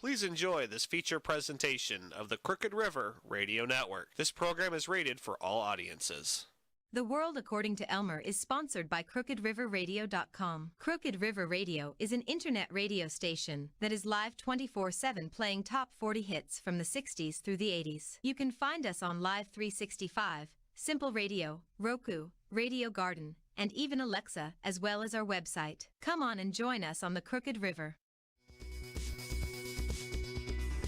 Please enjoy this feature presentation of the Crooked River Radio Network. This program is rated for all audiences. The World According to Elmer is sponsored by CrookedRiverRadio.com. Crooked River Radio is an internet radio station that is live 24/7 playing top 40 hits from the 60s through the 80s. You can find us on Live 365, Simple Radio, Roku, Radio Garden, and even Alexa, as well as our website. Come on and join us on the Crooked River.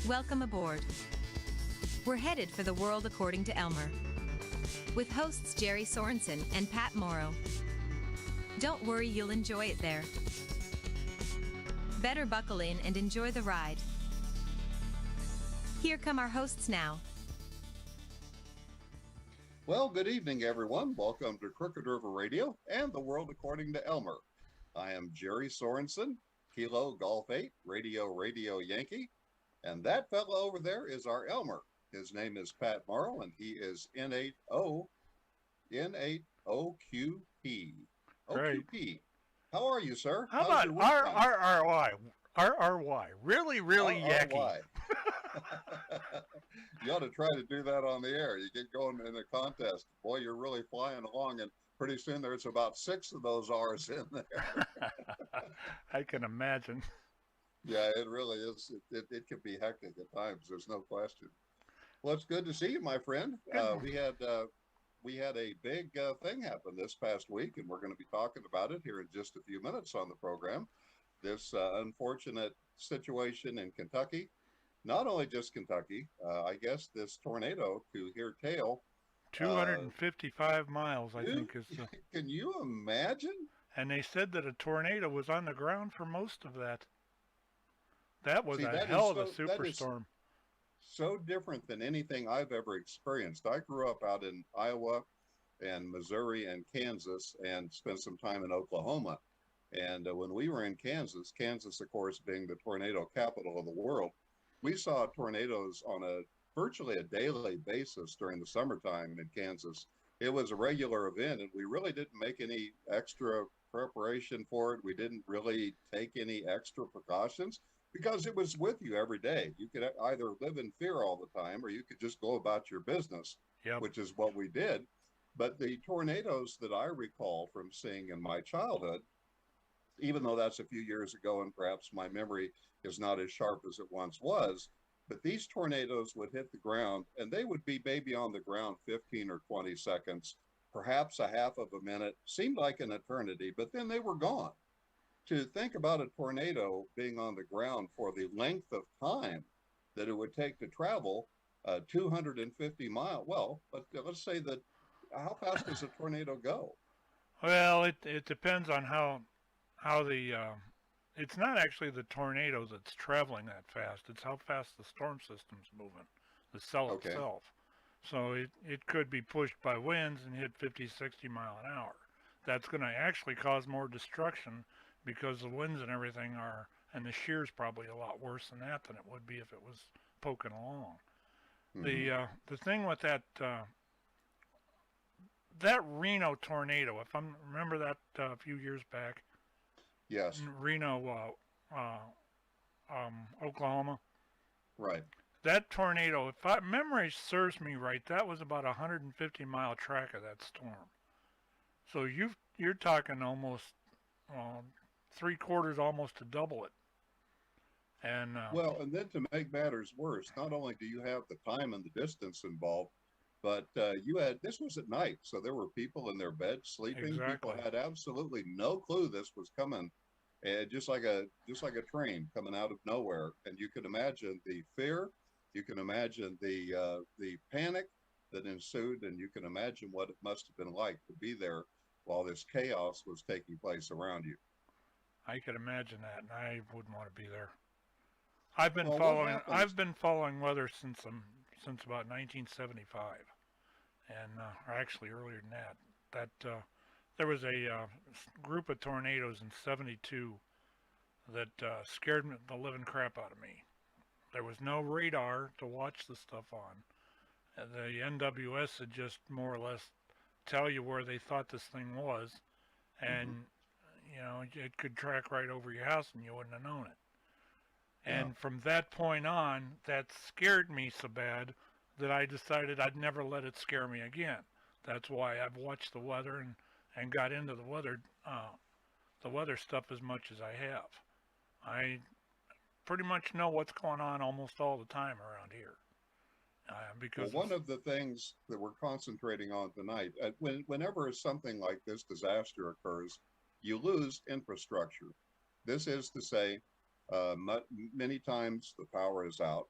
Welcome aboard. We're headed for the World According to Elmer, with hosts Jerry Sorensen and Pat Morrow. Don't worry, you'll enjoy it there. Better buckle in and enjoy the ride. Here come our hosts now. Well, good evening, everyone. Welcome to Crooked River Radio and the World According to Elmer. I am Jerry Sorensen, Kilo Golf 8, Radio Yankee. And that fellow over there is our Elmer. His name is Pat Morrow, and he is N8OQP. OQP. How are you, sir? How about RRY? Really Yankee. You ought to try to do that on the air. You get going in a contest. Boy, you're really flying along, and pretty soon there's about 6 of those R's in there. I can imagine. Yeah, it really is. It can be hectic at times. There's no question. Well, it's good to see you, my friend. We had a big thing happen this past week, and we're going to be talking about it here in just a few minutes on the program. This unfortunate situation in Kentucky, not only just Kentucky, I guess this tornado to hear tale. 255 miles, I think is. Can you imagine? And they said that a tornado was on the ground for most of that. That was a hell of a superstorm. So different than anything I've ever experienced. I grew up out in Iowa and Missouri and Kansas and spent some time in Oklahoma. And when we were in Kansas, of course, being the tornado capital of the world, we saw tornadoes on virtually a daily basis during the summertime in Kansas. It was a regular event, and we really didn't make any extra preparation for it. We didn't really take any extra precautions, because it was with you every day. You could either live in fear all the time, or you could just go about your business, which is what we did. But the tornadoes that I recall from seeing in my childhood, even though that's a few years ago and perhaps my memory is not as sharp as it once was, but these tornadoes would hit the ground and they would be maybe on the ground 15 or 20 seconds, perhaps a half of a minute, seemed like an eternity, but then they were gone. To think about a tornado being on the ground for the length of time that it would take to travel 250 miles, well, but let's say that, how fast does a tornado go? Well, it depends on how it's not actually the tornado that's traveling that fast. It's how fast the storm system's moving, the cell itself. So it could be pushed by winds and hit 50, 60 mile an hour. That's going to actually cause more destruction, because the winds and everything and the shear's probably a lot worse than that than it would be if it was poking along. Mm-hmm. The thing with that Reno tornado, if I remember that a few years back. Yes. In Reno, Oklahoma. Right. That tornado, if memory serves me right, that was about 150 mile track of that storm. So you're talking almost 3/4, almost to double it. And well, and then to make matters worse, not only do you have the time and the distance involved, but this was at night, so there were people in their beds sleeping. Exactly. People had absolutely no clue this was coming, just like a train coming out of nowhere. And you can imagine the fear, you can imagine the panic that ensued, and you can imagine what it must have been like to be there while this chaos was taking place around you. I could imagine that, and I wouldn't want to be there. I've been following weather since about 1975, and or actually earlier than that. There was a group of tornadoes in '72 that scared the living crap out of me. There was no radar to watch the stuff on. The NWS had just more or less tell you where they thought this thing was, and you know, it could track right over your house and you wouldn't have known it. And from that point on, that scared me so bad that I decided I'd never let it scare me again. That's why I've watched the weather and got into the weather stuff as much as I have. I pretty much know what's going on almost all the time around here. Because one of the things that we're concentrating on tonight, whenever something like this disaster occurs, you lose infrastructure. This is to say, many times the power is out.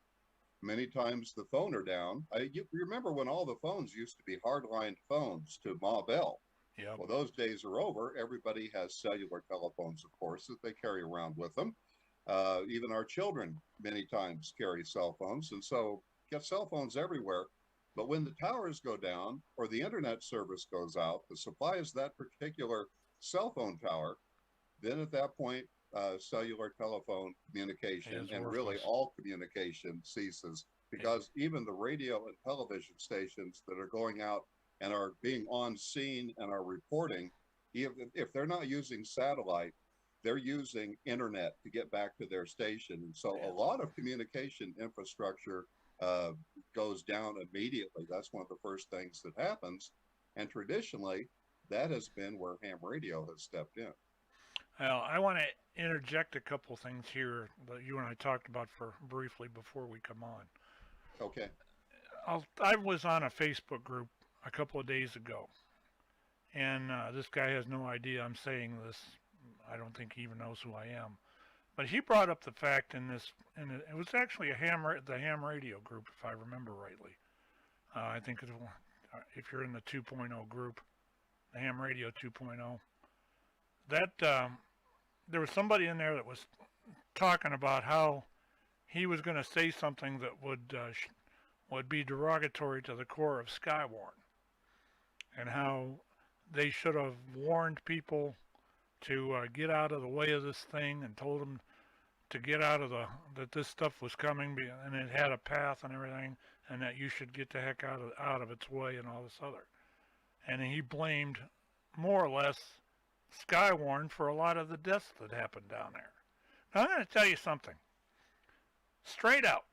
Many times the phone are down. You remember when all the phones used to be hardline phones to Ma Bell? Yep. Well, those days are over. Everybody has cellular telephones, of course, that they carry around with them. Even our children many times carry cell phones, and so get cell phones everywhere. But when the towers go down or the internet service goes out, the supplies that particular cell phone tower, then at that point, cellular telephone communication and really all communication ceases, because even the radio and television stations that are going out and are being on scene and are reporting, even if they're not using satellite, they're using internet to get back to their station. And so a lot of communication infrastructure goes down immediately. That's one of the first things that happens. And traditionally, that has been where ham radio has stepped in. Well, I want to interject a couple things here that you and I talked about for briefly before we come on. Okay. I was on a Facebook group a couple of days ago, and this guy has no idea I'm saying this. I don't think he even knows who I am. But he brought up the fact in this, and it was actually the ham radio group, if I remember rightly. I think if you're in the 2.0 group, the ham radio 2.0, that there was somebody in there that was talking about how he was going to say something that would be derogatory to the core of Skywarn, and how they should have warned people to get out of the way of this thing and told them to get out of that this stuff was coming and it had a path and everything, and that you should get the heck out of its way and all this other. And he blamed more or less Skywarn for a lot of the deaths that happened down there. Now I'm going to tell you something. Straight out.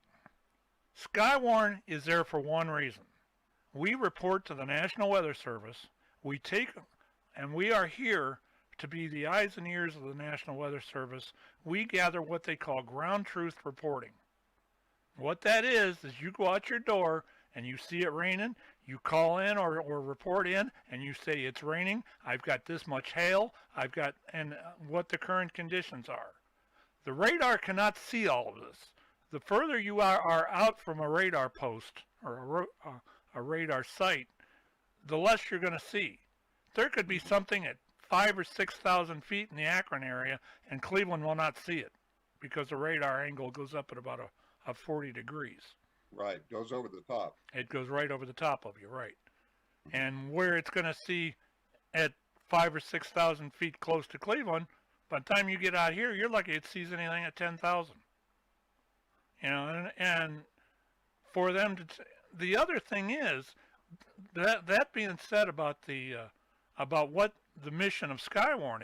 Skywarn is there for one reason. We report to the National Weather Service. We are here to be the eyes and ears of the National Weather Service. We gather what they call ground truth reporting. What that is you go out your door and you see it raining, you call in or report in and you say it's raining, I've got this much hail, and what the current conditions are. The radar cannot see all of this. The further you are out from a radar post or a radar site, the less you're going to see. There could be something at 5,000 or 6,000 feet in the Akron area, and Cleveland will not see it because the radar angle goes up at about a 40 degrees. Right, goes over the top. It goes right over the top of you, right. And where it's going to see at 5,000 or 6,000 feet close to Cleveland, by the time you get out here, you're lucky it sees anything at 10,000. You know, and for them to, the other thing is that being said about what the mission of Skywarn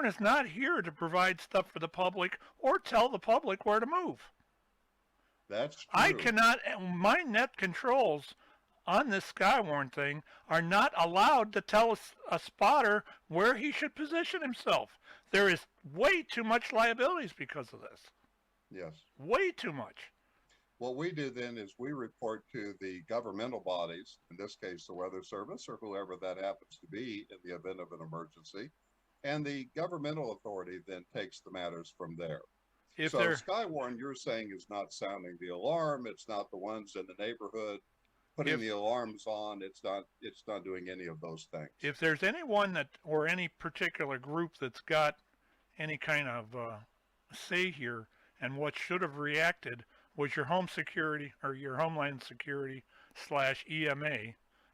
is not here to provide stuff for the public or tell the public where to move. That's true. I cannot, my net controls on this Skywarn thing are not allowed to tell a spotter where he should position himself. There is way too much liabilities because of this. Yes. Way too much. What we do then is we report to the governmental bodies, in this case the Weather Service or whoever that happens to be in the event of an emergency, and the governmental authority then takes the matters from there. So Skywarn, you're saying, is not sounding the alarm. It's not the ones in the neighborhood putting the alarms on. It's not doing any of those things. If there's anyone or any particular group that's got any kind of say here, and what should have reacted was your home security or your Homeland Security / EMA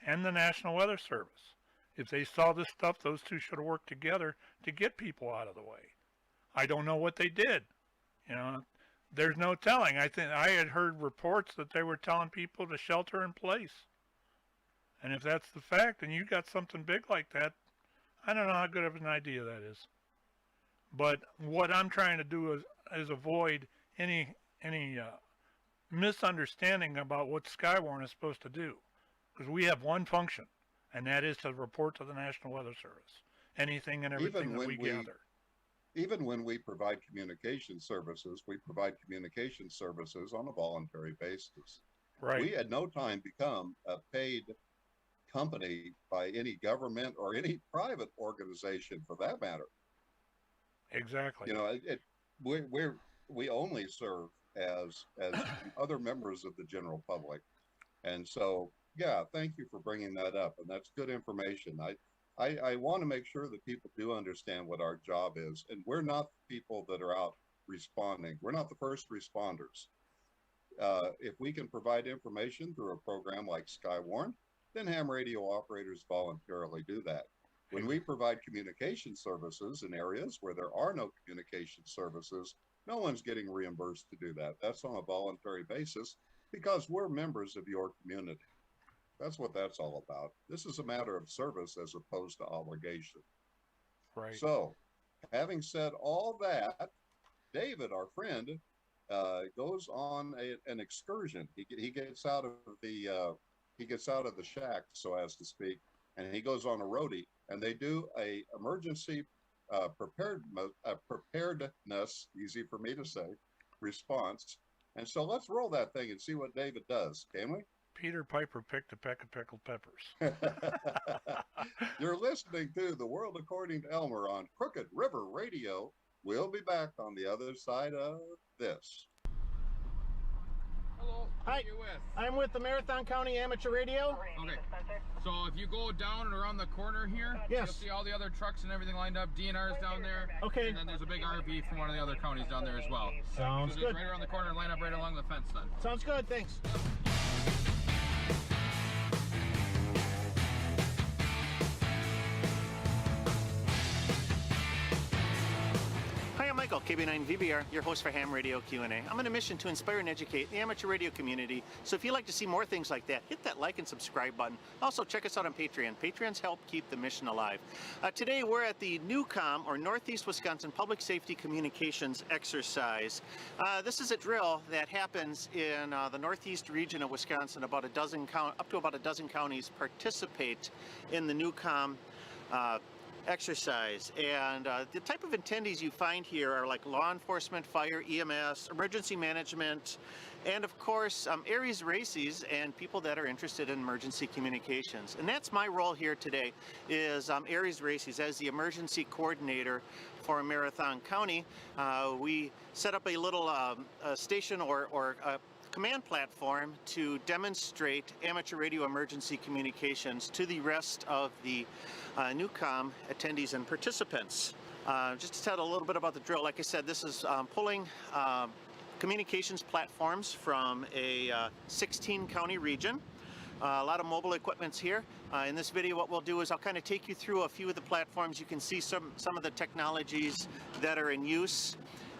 and the National Weather Service. If they saw this stuff, those two should have worked together to get people out of the way. I don't know what they did. You know, there's no telling. I think I had heard reports that they were telling people to shelter in place. And if that's the fact, and you got something big like that, I don't know how good of an idea that is. But what I'm trying to do is avoid any misunderstanding about what Skywarn is supposed to do, because we have one function, and that is to report to the National Weather Service anything and everything that we gather. Even when we provide communication services, we provide communication services on a voluntary basis. Right. We at no time become a paid company by any government or any private organization for that matter. Exactly. You know, we only serve as other members of the general public. And so, yeah, thank you for bringing that up. And that's good information. I want to make sure that people do understand what our job is. And we're not the people that are out responding. We're not the first responders. If we can provide information through a program like Skywarn, then ham radio operators voluntarily do that. When we provide communication services in areas where there are no communication services, no one's getting reimbursed to do that. That's on a voluntary basis because we're members of your community. That's what that's all about. This is a matter of service as opposed to obligation. Right. So, having said all that, David, our friend, goes on an excursion. He gets out of the shack, so as to speak, and he goes on a roadie, and they do a emergency preparedness, easy for me to say, response. And so let's roll that thing and see what David does, can we? Peter Piper picked a peck of pickled peppers. You're listening to The World According to Elmer on Crooked River Radio. We'll be back on the other side of this. Hello, who Hi, are you with? I'm with the Marathon County Amateur Radio. Okay, so if you go down and around the corner here, Yes. you'll see all the other trucks and everything lined up. DNR's down there. Okay. And then there's a big RV from one of the other counties down there as well. Sounds so good. just right around the corner and line up right along the fence then. Sounds good, thanks. Hi, I'm Michael, KB9VBR, your host for Ham Radio Q&A. I'm on a mission to inspire and educate the amateur radio community, so if you'd like to see more things like that, hit that like and subscribe button. Also, check us out on Patreon. Patrons help keep the mission alive. Today, we're at the NUCOM, or Northeast Wisconsin Public Safety Communications Exercise. This is a drill that happens in the northeast region of Wisconsin. Up to about a dozen counties participate in the NUCOM exercise, and the type of attendees you find here are like law enforcement, fire, EMS, emergency management, and of course Aries races and people that are interested in emergency communications. And that's my role here today, is Aries races as the emergency coordinator for Marathon County. We set up a little station or command platform to demonstrate amateur radio emergency communications to the rest of the NUCOM attendees and participants. Just to tell a little bit about the drill, like I said, this is pulling communications platforms from a 16 county region. A lot of mobile equipment's here. In this video, what we'll do is I'll kind of take you through a few of the platforms. You can see some of the technologies that are in use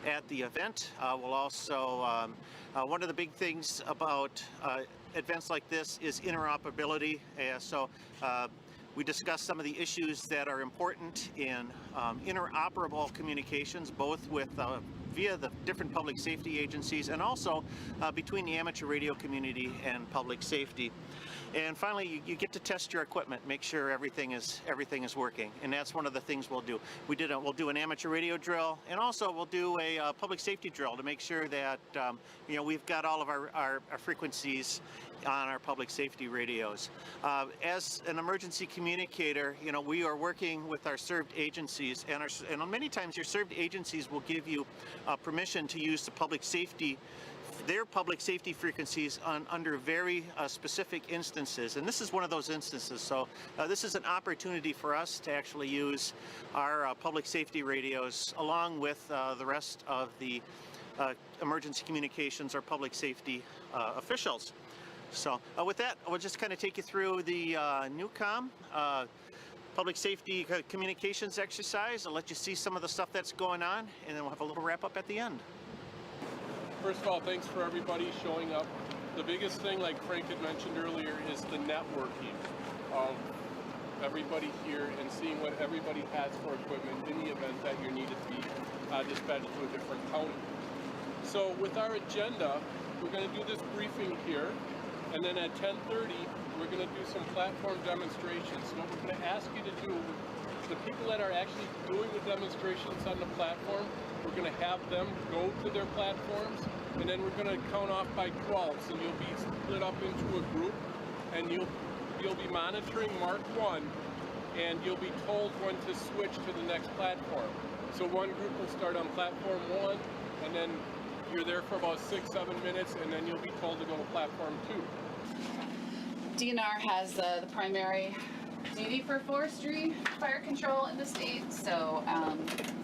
at the event. We'll also, one of the big things about events like this is interoperability. We discuss some of the issues that are important in interoperable communications, both with via the different public safety agencies and also between the amateur radio community and public safety. And finally, you get to test your equipment, make sure everything is working, and that's one of the things we'll do. We'll do an amateur radio drill, and also we'll do a public safety drill to make sure that we've got all of our frequencies on our public safety radios. As an emergency communicator, we are working with our served agencies, and many times your served agencies will give you permission to use their public safety frequencies under very specific instances, and this is one of those instances. So this is an opportunity for us to actually use our public safety radios along with the rest of the emergency communications or public safety officials. So with that, we'll just kind of take you through the NUCOM public safety communications exercise. I'll let you see some of the stuff that's going on, and then we'll have a little wrap up at the end. First of all, thanks for everybody showing up. The biggest thing, like Frank had mentioned earlier, is the networking of everybody here and seeing what everybody has for equipment in the event that you need it to be dispatched to a different county. So with our agenda, we're going to do this briefing here, and then at 10:30, we're going to do some platform demonstrations. So what we're going to ask you to do, the people that are actually doing the demonstrations on the platform, we're going to have them go to their platforms, and then we're going to count off by 12s, and you'll be split up into a group, and you'll be monitoring Mark 1, and you'll be told when to switch to the next platform. So one group will start on platform 1, and then you're there for about 6-7 minutes, and then you'll be told to go to platform 2. DNR has the primary duty for forestry fire control in the state, so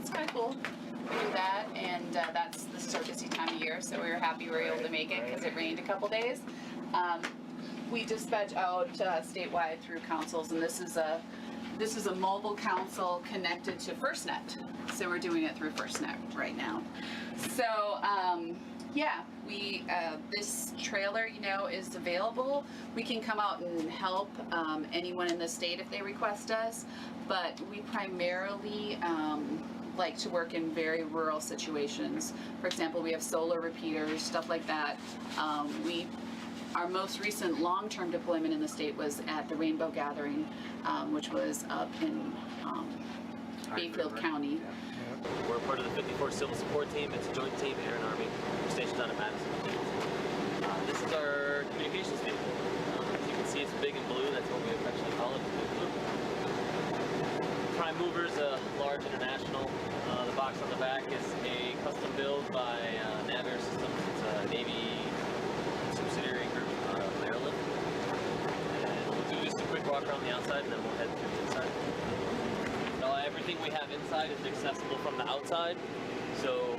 it's kind of cool. We do that, and this is our busy time of year, so we were happy we were able to make it because it rained a couple days. We dispatch out statewide through councils, and this is a mobile council connected to FirstNet, so we're doing it through FirstNet right now. So yeah, this trailer, is available. We can come out and help anyone in the state if they request us, but we primarily like to work in very rural situations. For example, we have solar repeaters, stuff like that. Our most recent long-term deployment in the state was at the Rainbow Gathering, which was up in Bayfield County. We're part of the 54th Civil Support Team. It's a joint team, Air and Army. We're stationed out of Madison. This is our communications vehicle. As you can see, it's big and blue. That's what we affectionately call it, big blue. Prime Mover's a large international. The box on the back is a custom build by Navier Systems. It's a Navy subsidiary group out of Maryland. And we'll do just a quick walk around the outside, and then we'll head to the inside. Everything we have inside is accessible from the outside, so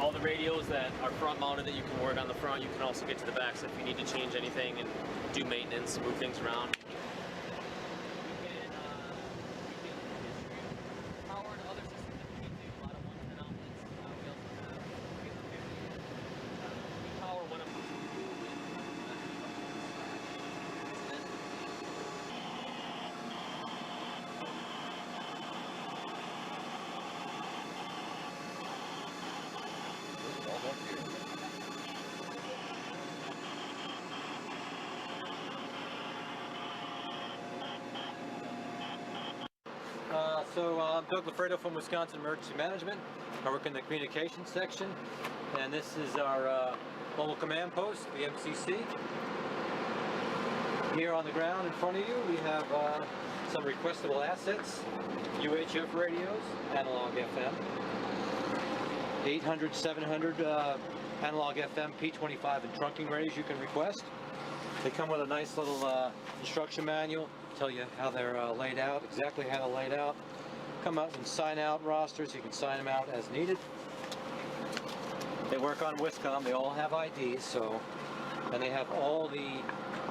all the radios that are front mounted that you can work on the front, you can also get to the back, so if you need to change anything and do maintenance, move things around. I'm Doug Lafredo from Wisconsin Emergency Management. I work in the communications section, and this is our mobile command post, the MCC. Here on the ground in front of you, we have some requestable assets, UHF radios, analog FM, 800, 700 analog FM, P25 and trunking radios you can request. They come with a nice little instruction manual, tell you how they're laid out, exactly how they're laid out. Come out and sign out rosters. You can sign them out as needed. They work on Wiscom. They all have IDs, and they have all the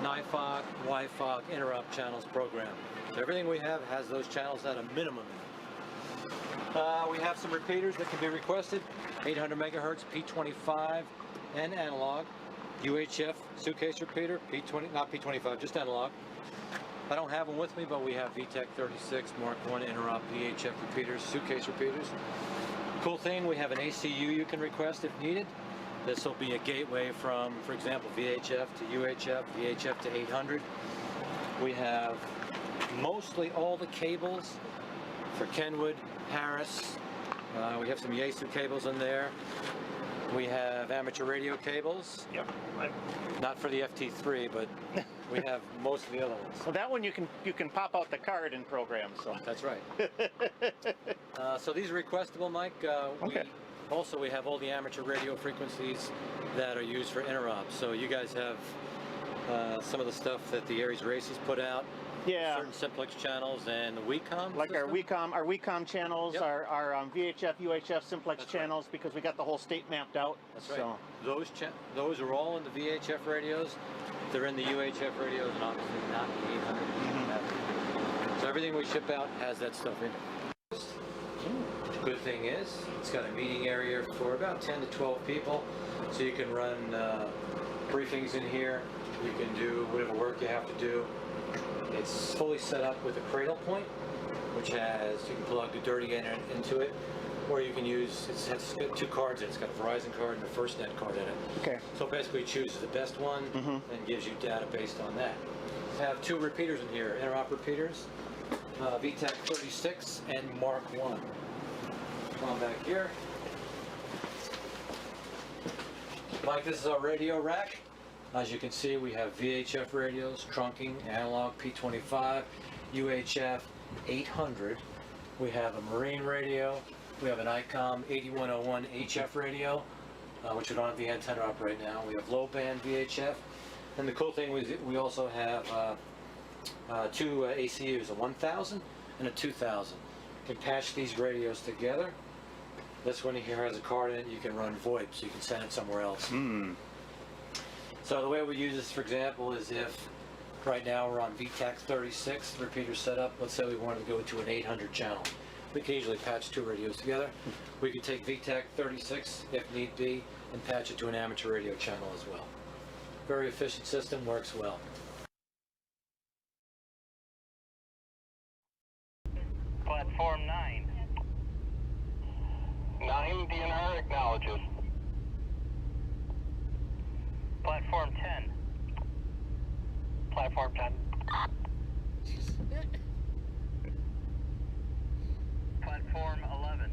NIFOC, WIFOC, interrupt channels programmed. So everything we have has those channels at a minimum. We have some repeaters that can be requested. 800 megahertz, P25 and analog. UHF suitcase repeater, not P25, just analog. I don't have them with me, but we have VTEC 36, Mark 1 interop, VHF repeaters, suitcase repeaters. Cool thing, we have an ACU you can request if needed. This will be a gateway from, for example, VHF to UHF, VHF to 800. We have mostly all the cables for Kenwood, Harris. We have some Yaesu cables in there. We have amateur radio cables. Yep. Not for the FT3, but we have most of the other ones. Well, that one you can pop out the card and program. So that's right. So these are requestable, Mike. Okay. We have all the amateur radio frequencies that are used for interop. So you guys have some of the stuff that the Aries Races put out. Yeah. Certain simplex channels and the WECOM like system. our WECOM channels, Yep. our VHF, UHF simplex That's channels, because we got the whole state mapped out. That's right. So. Those are all in the VHF radios. They're in the UHF radios, and obviously not the 800. So everything we ship out has that stuff in it. Good thing is, it's got a meeting area for about 10 to 12 people, so you can run briefings in here. You can do whatever work you have to do. It's fully set up with a cradle point, which has, you can plug the dirty end into it, or you can use, it's got 2 cards in it. It's got a Verizon card and a FirstNet card in it. Okay. So basically it chooses the best one and gives you data based on that. I have 2 repeaters in here, interop repeaters, VTAC 36 and Mark 1. Come on back here. Mike, this is our radio rack. As you can see, we have VHF radios, trunking, analog P25, UHF 800. We have a marine radio. We have an ICOM 8101 HF radio, which we don't have the antenna up right now. We have low band VHF. And the cool thing is we also have 2 ACUs, a 1000 and a 2000. You can patch these radios together. This one here has a card in it. You can run VoIP, so you can send it somewhere else. So the way we use this, for example, is if right now we're on VTAC 36, the repeater setup. Let's say we wanted to go to an 800 channel. We can easily patch 2 radios together. We can take VTAC 36 if need be and patch it to an amateur radio channel as well. Very efficient system, works well. Platform 9. 9 DNR acknowledges. Platform 10. Platform 10. Platform 11.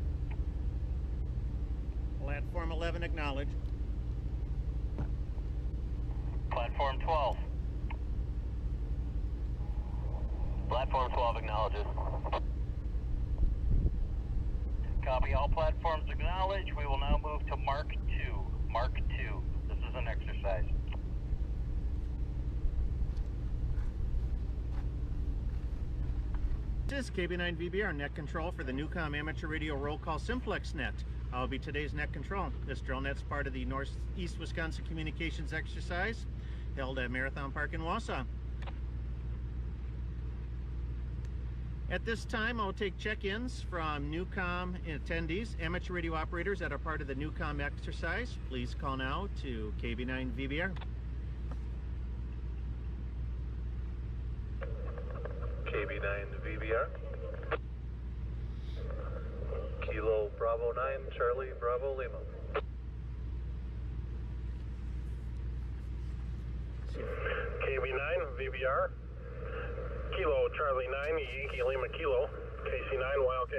Platform 11 acknowledge. Platform 12. Platform 12 acknowledges. Copy, all platforms acknowledge. We will now move to Mark 2. Mark 2. This is an exercise. This is KB9VBR net control for the Newcom Amateur Radio Roll Call Simplex Net. I'll be today's net control. This drill net's part of the Northeast Wisconsin Communications exercise held at Marathon Park in Wausau. At this time, I'll take check-ins from Newcom attendees, amateur radio operators that are part of the Newcom exercise. Please call now to KB9VBR. KB9VBR. Kilo Bravo 9, Charlie Bravo Lima. KB9VBR. Kilo Charlie 9, Yankee Lima Kilo, KC9 YLK.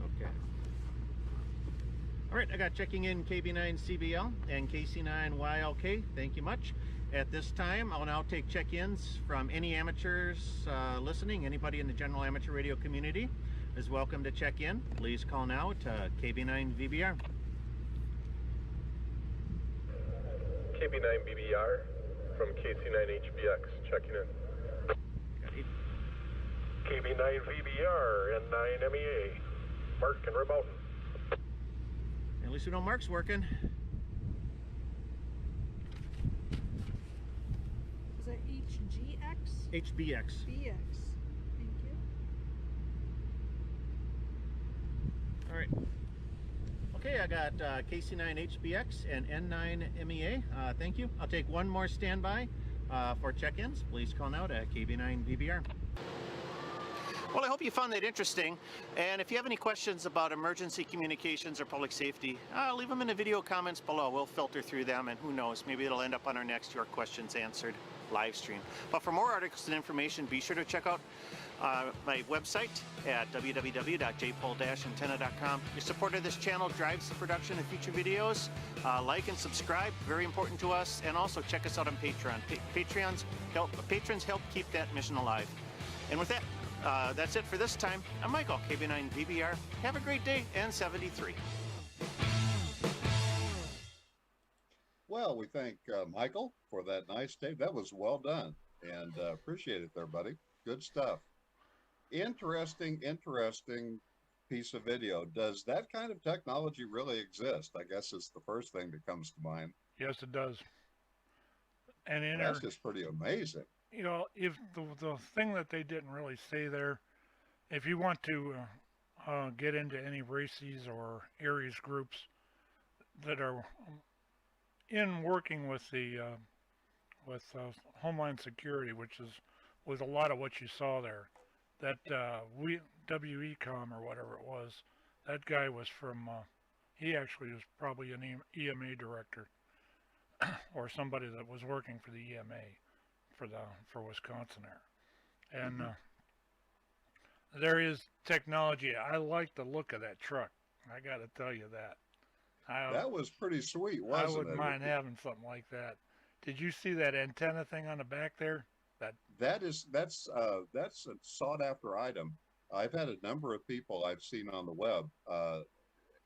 Okay. All right, I got checking in KB9 CBL and KC9 YLK. Thank you much. At this time, I'll now take check-ins from any amateurs listening. Anybody in the general amateur radio community is welcome to check in. Please call now to KB9VBR. KB9BBR from KC9HBX checking in. KB9VBR and 9MEA. Mark and remote. At least we know Mark's working. Is that HGX? HBX. BX. Thank you. All right. Okay, I got KC9HBX and N9MEA. Thank you. I'll take one more standby for check-ins. Please call now to KB9VBR. Well, I hope you found that interesting. And if you have any questions about emergency communications or public safety, leave them in the video comments below. We'll filter through them, and who knows, maybe it'll end up on our next Your Questions Answered live stream. But for more articles and information, be sure to check out my website at www.jpol-antenna.com. Your support of this channel drives the production of future videos. Like and subscribe, very important to us. And also check us out on Patreon. Patrons help keep that mission alive. And with that, that's it for this time. I'm Michael, KB9VBR. Have a great day, and 73. Well, we thank Michael for that nice tape. That was well done, and appreciate it there, buddy. Good stuff. Interesting piece of video. Does that kind of technology really exist? I guess it's the first thing that comes to mind. Yes, it does. And that's just pretty amazing. You know, if the thing that they didn't really say there, if you want to get into any races or areas groups that are in working with the Homeland Security, which was a lot of what you saw there. That WECOM or whatever it was, that guy was from. He actually was probably an EMA director or somebody that was working for the EMA for Wisconsin there. And there is technology. I like the look of that truck. I got to tell you that. That was pretty sweet, wasn't it? I wouldn't mind having something like that. Did you see that antenna thing on the back there? That's a sought after item. I've had a number of people I've seen on the web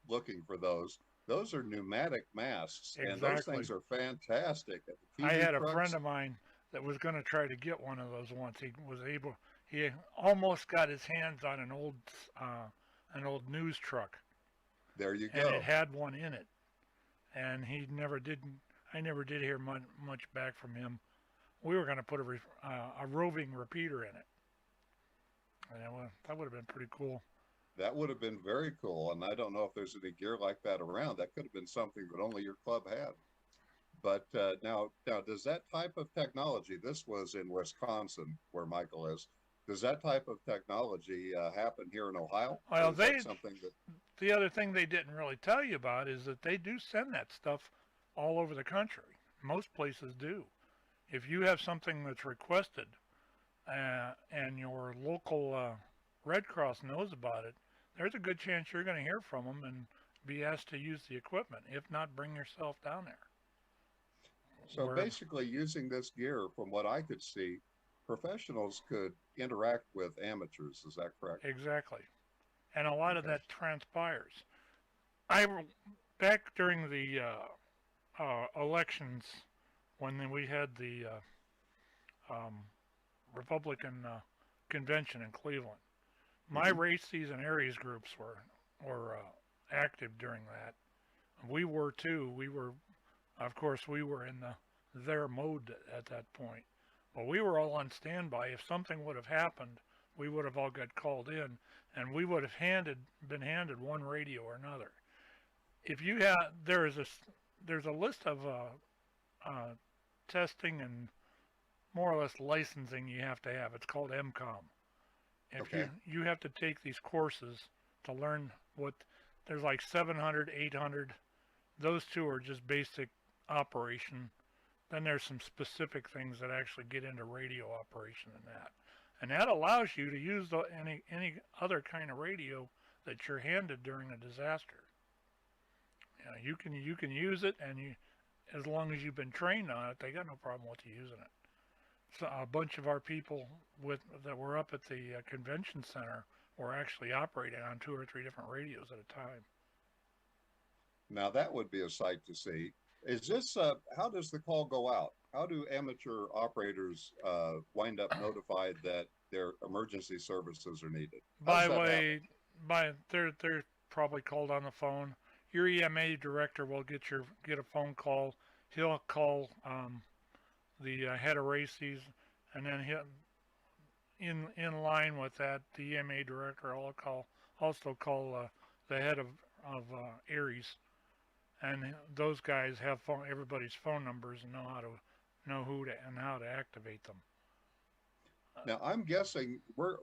looking for those. Those are pneumatic masts, and those things are fantastic. I had a friend of mine that was going to try to get one of those once. He almost got his hands on an old news truck. There you go. And it had one in it, and I never did hear much back from him. We were going to put a roving repeater in it, and that would have been pretty cool. That would have been very cool, and I don't know if there's any gear like that around. That could have been something that only your club had. But now, does that type of technology, this was in Wisconsin where Michael is, does that type of technology happen here in Ohio? Well, the other thing they didn't really tell you about is that they do send that stuff all over the country. Most places do. If you have something that's requested and your local Red Cross knows about it, there's a good chance you're going to hear from them and be asked to use the equipment. If not, bring yourself down there. So basically using this gear, from what I could see, professionals could interact with amateurs. Is that correct? Exactly. And a lot of that transpires. Back during the elections, when we had the Republican convention in Cleveland, my race season Aries groups were active during that. We were too. Of course, we were in their mode at that point. But we were all on standby. If something would have happened, we would have all got called in, and we would have been handed one radio or another. If you have, there's a list of testing and more or less licensing you have to have. It's called MCOM. You have to take these courses to learn there's like 700, 800. Those two are just basic operation. Then there's some specific things that actually get into radio operation and that allows you to use any other kind of radio that you're handed during a disaster. You can use it, and as long as you've been trained on it, they got no problem with you using it. So a bunch of our people that were up at the convention center were actually operating on 2 or 3 different radios at a time. Now that would be a sight to see. Is this, how does the call go out? How do amateur operators wind up notified that their emergency services are needed? They're probably called on the phone. Your EMA director will get a phone call. He'll call the head of races, and then in line with that, the EMA director will also call the head of Aries. And those guys have everybody's phone numbers and know who to and how to activate them. Now I'm guessing we're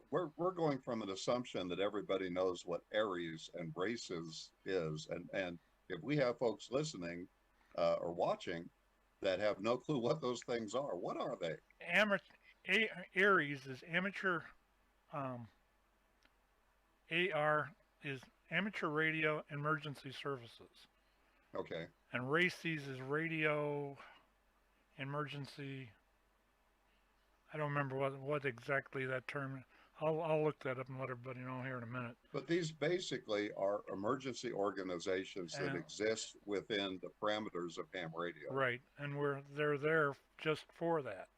going from an assumption that everybody knows what Aries and races is, and if we have folks listening or watching that have no clue what those things are, what are they? Aries is amateur. AR is amateur radio emergency services. Okay. And RACES is radio emergency. I don't remember what exactly that term. I'll look that up and let everybody know here in a minute. But these basically are emergency organizations that exist within the parameters of ham radio. Right, and they're there just for that.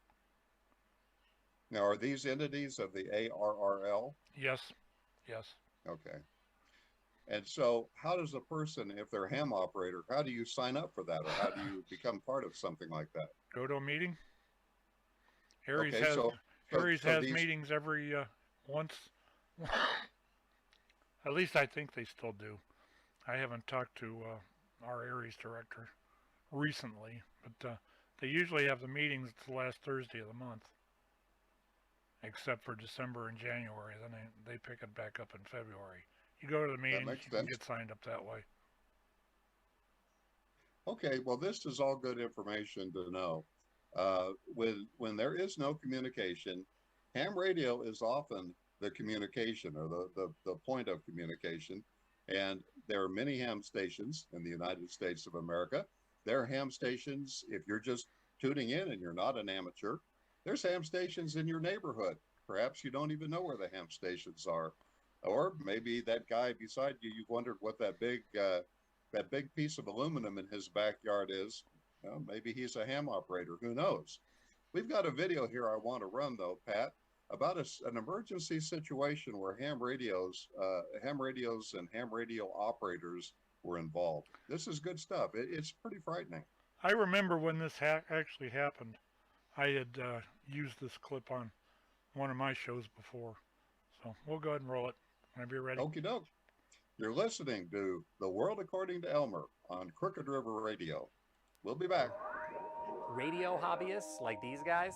Now, are these entities of the ARRL? Yes. Okay. And so how does a person, if they're a ham operator, how do you sign up for that, or how do you become part of something like that? Go to a meeting. Aries has meetings every once. At least I think they still do. I haven't talked to our Aries director recently, but They usually have the meetings the last Thursday of the month, except for December and January. Then they pick it back up in February. You go to the meetings, you can get signed up that way. Okay, well, this is all good information to know. When there is no communication, ham radio is often the communication or the point of communication. And there are many ham stations in the United States of America. There are ham stations, if you're just tuning in and you're not an amateur, there's ham stations in your neighborhood. Perhaps you don't even know where the ham stations are. Or maybe that guy beside you, you've wondered what that big piece of aluminum in his backyard is. Well, maybe he's a ham operator, who knows? We've got a video here I want to run though, Pat, about an emergency situation where ham radios and ham radio operators were involved. This is good stuff. It's pretty frightening. I remember when this actually happened. I had used this clip on one of my shows before. So we'll go ahead and roll it whenever you're ready. Okie doke. You're listening to The World According to Elmer on Crooked River Radio. We'll be back. Radio hobbyists like these guys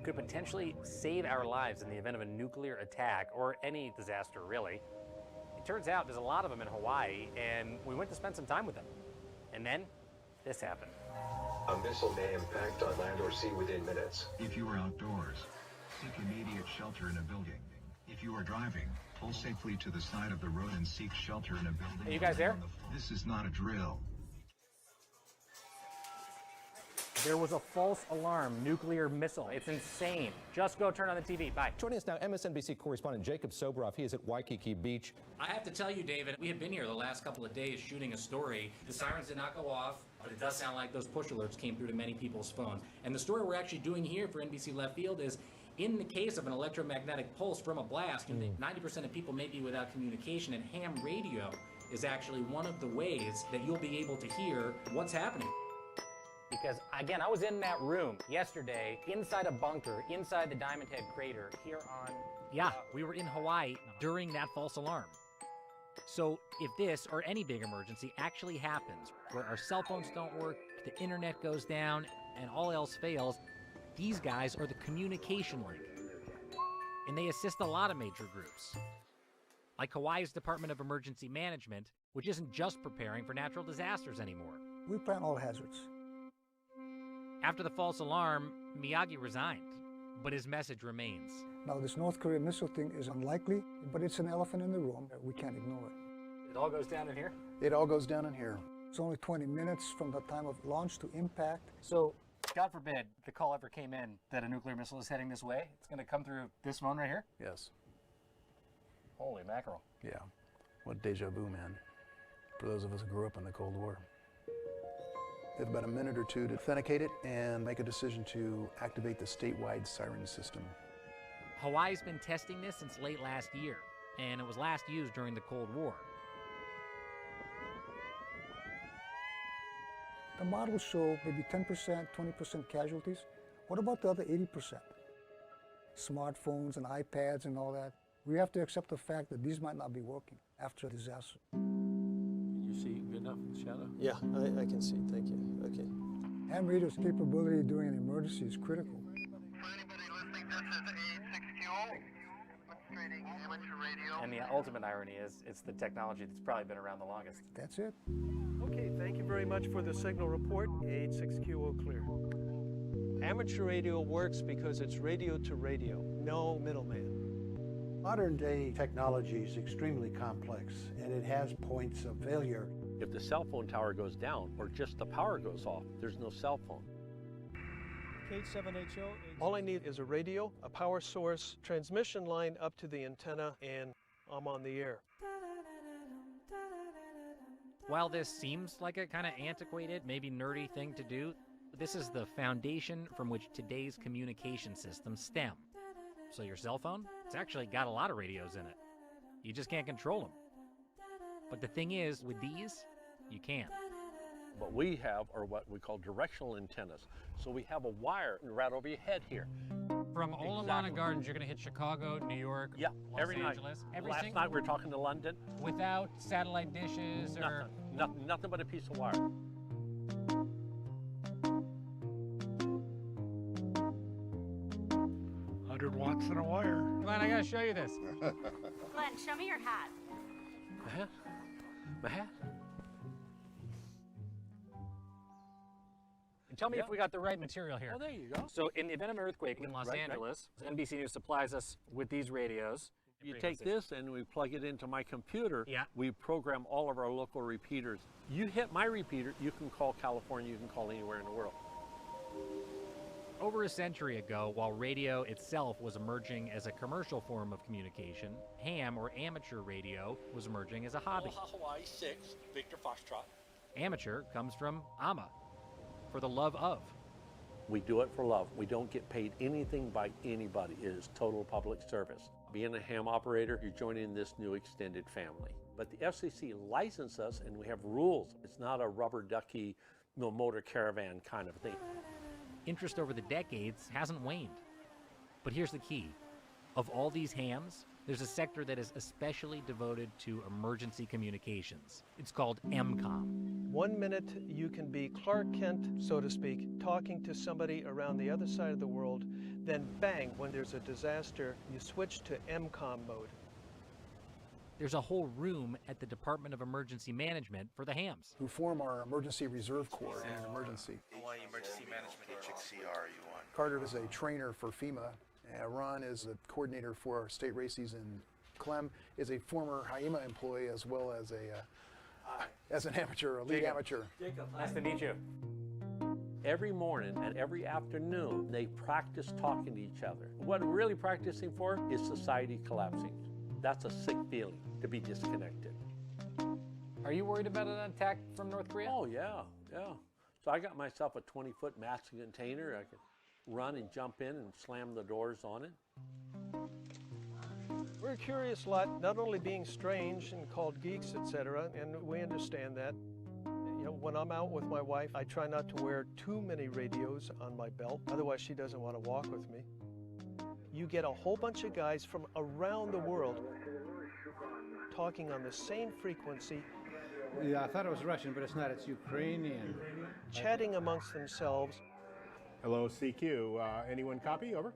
could potentially save our lives in the event of a nuclear attack or any disaster, really. It turns out there's a lot of them in Hawaii, and we went to spend some time with them. And then this happened. A missile may impact on land or sea within minutes. If you are outdoors, seek immediate shelter in a building. If you are driving, pull safely to the side of the road and seek shelter in a building. Are you guys there? This is not a drill. There was a false alarm nuclear missile. It's insane. Just go turn on the TV. Bye. Joining us now, MSNBC correspondent Jacob Soboroff. He is at Waikiki Beach. I have to tell you, David, we have been here the last couple of days shooting a story. The sirens did not go off, but it does sound like those push alerts came through to many people's phones. And the story we're actually doing here for NBC Left Field is, in the case of an electromagnetic pulse from a blast, 90% of people may be without communication, and ham radio is actually one of the ways that you'll be able to hear what's happening. Because, again, I was in that room yesterday, inside a bunker, inside the Diamond Head crater, here on... Yeah, we were in Hawaii during that false alarm. So if this, or any big emergency, actually happens, where our cell phones don't work, the internet goes down, and all else fails, these guys are the communication link. And they assist a lot of major groups. Like Hawaii's Department of Emergency Management, which isn't just preparing for natural disasters anymore. We plan all hazards. After the false alarm, Miyagi resigned, but his message remains. Now, this North Korea missile thing is unlikely, but it's an elephant in the room. We can't ignore it. It all goes down in here? It all goes down in here. It's only 20 minutes from the time of launch to impact. So, God forbid the call ever came in that a nuclear missile is heading this way. It's going to come through this phone right here? Yes. Holy mackerel. Yeah. What deja vu, man. For those of us who grew up in the Cold War. They have about a minute or two to authenticate it and make a decision to activate the statewide siren system. Hawaii's been testing this since late last year, and it was last used during the Cold War. The models show maybe 10%, 20% casualties. What about the other 80%? Smartphones and iPads and all that. We have to accept the fact that these might not be working after a disaster. You see good enough in the shadow? Yeah, I can see. Thank you. Okay. Ham radio's capability during an emergency is critical. And the ultimate irony is, it's the technology that's probably been around the longest. That's it. Okay, thank you very much for the signal report. 86QO clear. Amateur radio works because it's radio to radio, no middleman. Modern day technology is extremely complex, and it has points of failure. If the cell phone tower goes down or just the power goes off, there's no cell phone. K7HO. All I need is a radio, a power source, transmission line up to the antenna, and I'm on the air. While this seems like a kind of antiquated, maybe nerdy thing to do, this is the foundation from which today's communication systems stem. So your cell phone, it's actually got a lot of radios in it. You just can't control them. But the thing is, with these, you can. What we have are what we call directional antennas. So we have a wire right over your head here. From Olamana Gardens, you're going to hit Chicago, New York, yeah, Los every Angeles. Night. Last night we were talking to London. Without satellite dishes or... Nothing but a piece of wire. than a wire. Glenn, I gotta show you this. Glenn, show me your hat. My hat? My hat? And tell me if we got the right material here. Oh, there you go. So in the event of an earthquake in Los Right. Angeles, NBC News supplies us with these radios. You take this and we plug it into my computer. Yeah. We program all of our local repeaters. You hit my repeater, you can call California, you can call anywhere in the world. Over a century ago, while radio itself was emerging as a commercial form of communication, ham or amateur radio was emerging as a hobby. Hawaii 6, Victor Foxtrot. Amateur comes from ama, for the love of. We do it for love. We don't get paid anything by anybody. It is total public service. Being a ham operator, you're joining this new extended family. But the FCC licensed us and we have rules. It's not a rubber ducky, motor caravan kind of thing. Interest over the decades hasn't waned. But here's the key. Of all these hams, there's a sector that is especially devoted to emergency communications. It's called EMCOM. 1 minute you can be Clark Kent, so to speak, talking to somebody around the other side of the world, then bang, when there's a disaster, you switch to EMCOM mode. There's a whole room at the Department of Emergency Management for the hams. Who form our Emergency Reserve Corps in an emergency. Hawaii Emergency Management. HXCR you want? Carter is a trainer for FEMA. Ron is a coordinator for our state races, and Clem is a former HIEMA employee as well as an amateur, a league amateur. Nice to meet you. Every morning and every afternoon, they practice talking to each other. What we're really practicing for is society collapsing. That's a sick feeling, to be disconnected. Are you worried about an attack from North Korea? Oh, yeah, yeah. So I got myself a 20-foot massive container. I could run and jump in and slam the doors on it. We're a curious lot, not only being strange and called geeks, etc., and we understand that. You know, when I'm out with my wife, I try not to wear too many radios on my belt, otherwise she doesn't want to walk with me. You get a whole bunch of guys from around the world talking on the same frequency. Yeah, I thought it was Russian, but it's not, it's Ukrainian. Chatting amongst themselves. Hello, CQ. Anyone copy? Over.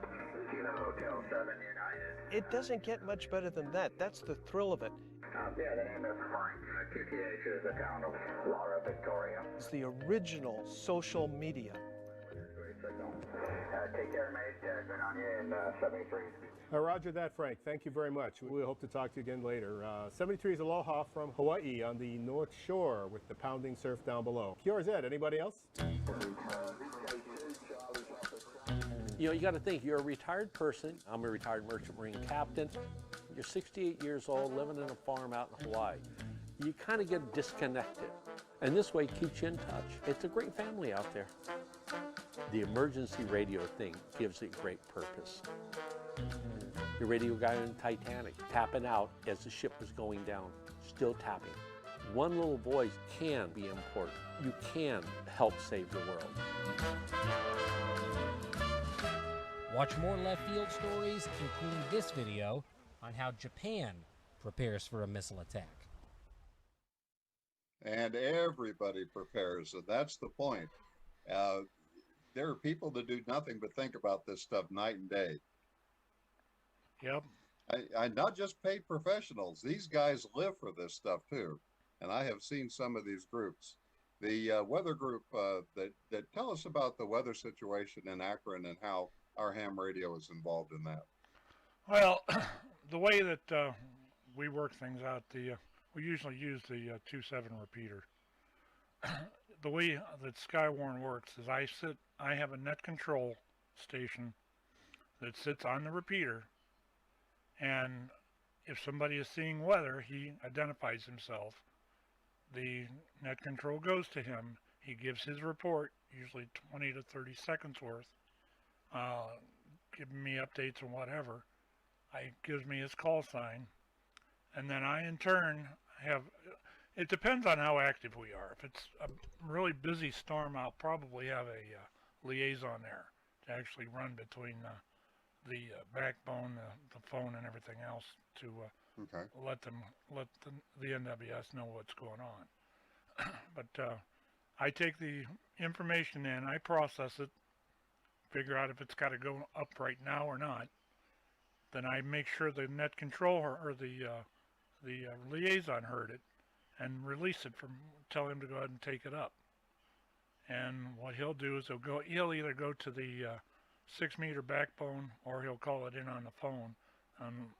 Hotel 7 United. It doesn't get much better than that. That's the thrill of it. Yeah, the name is Frank. QTH is the town of Laura Victoria. It's the original social media. Take care, mate. Good on you in 73. Roger that, Frank. Thank you very much. We hope to talk to you again later. 73 is Aloha from Hawaii on the North Shore with the pounding surf down below. QRZ, anybody else? You know, you got to think, you're a retired person. I'm a retired merchant marine captain. You're 68 years old, living in a farm out in Hawaii. You kind of get disconnected. And this way keeps you in touch. It's a great family out there. The emergency radio thing gives it great purpose. The radio guy on Titanic, tapping out as the ship was going down, still tapping. One little voice can be important. You can help save the world. Watch more left field stories, including this video on how Japan prepares for a missile attack. And everybody prepares, and that's the point. There are people that do nothing but think about this stuff night and day. Yep. I not just paid professionals. These guys live for this stuff too. And I have seen some of these groups. The weather group that tell us about the weather situation in Akron and how our ham radio is involved in that. Well, the way that we work things out, we usually use the 2.7 repeater. The way that Skywarn works is I have a net control station that sits on the repeater, and if somebody is seeing weather, he identifies himself. The net control goes to him. He gives his report, usually 20 to 30 seconds worth, giving me updates and whatever. Gives me his call sign, and then I in turn have, it depends on how active we are. If it's a really busy storm, I'll probably have a liaison there to actually run between the backbone, the phone, and everything else to let the NWS know what's going on. But I take the information in, I process it, figure out if it's got to go up right now or not, then I make sure the net controller or the liaison heard it and release it from, tell him to go ahead and take it up. And what he'll do is he'll either go to the 6-meter backbone or he'll call it in on the phone and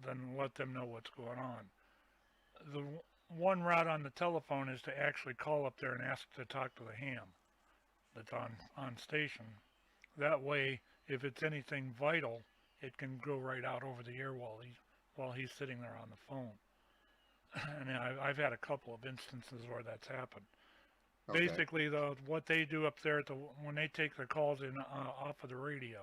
then let them know what's going on. The one route on the telephone is to actually call up there and ask to talk to the ham that's on station. That way, if it's anything vital, it can go right out over the air while he's sitting there on the phone. And I've had a couple of instances where that's happened. Okay. Basically, what they do up there when they take the calls in off of the radio,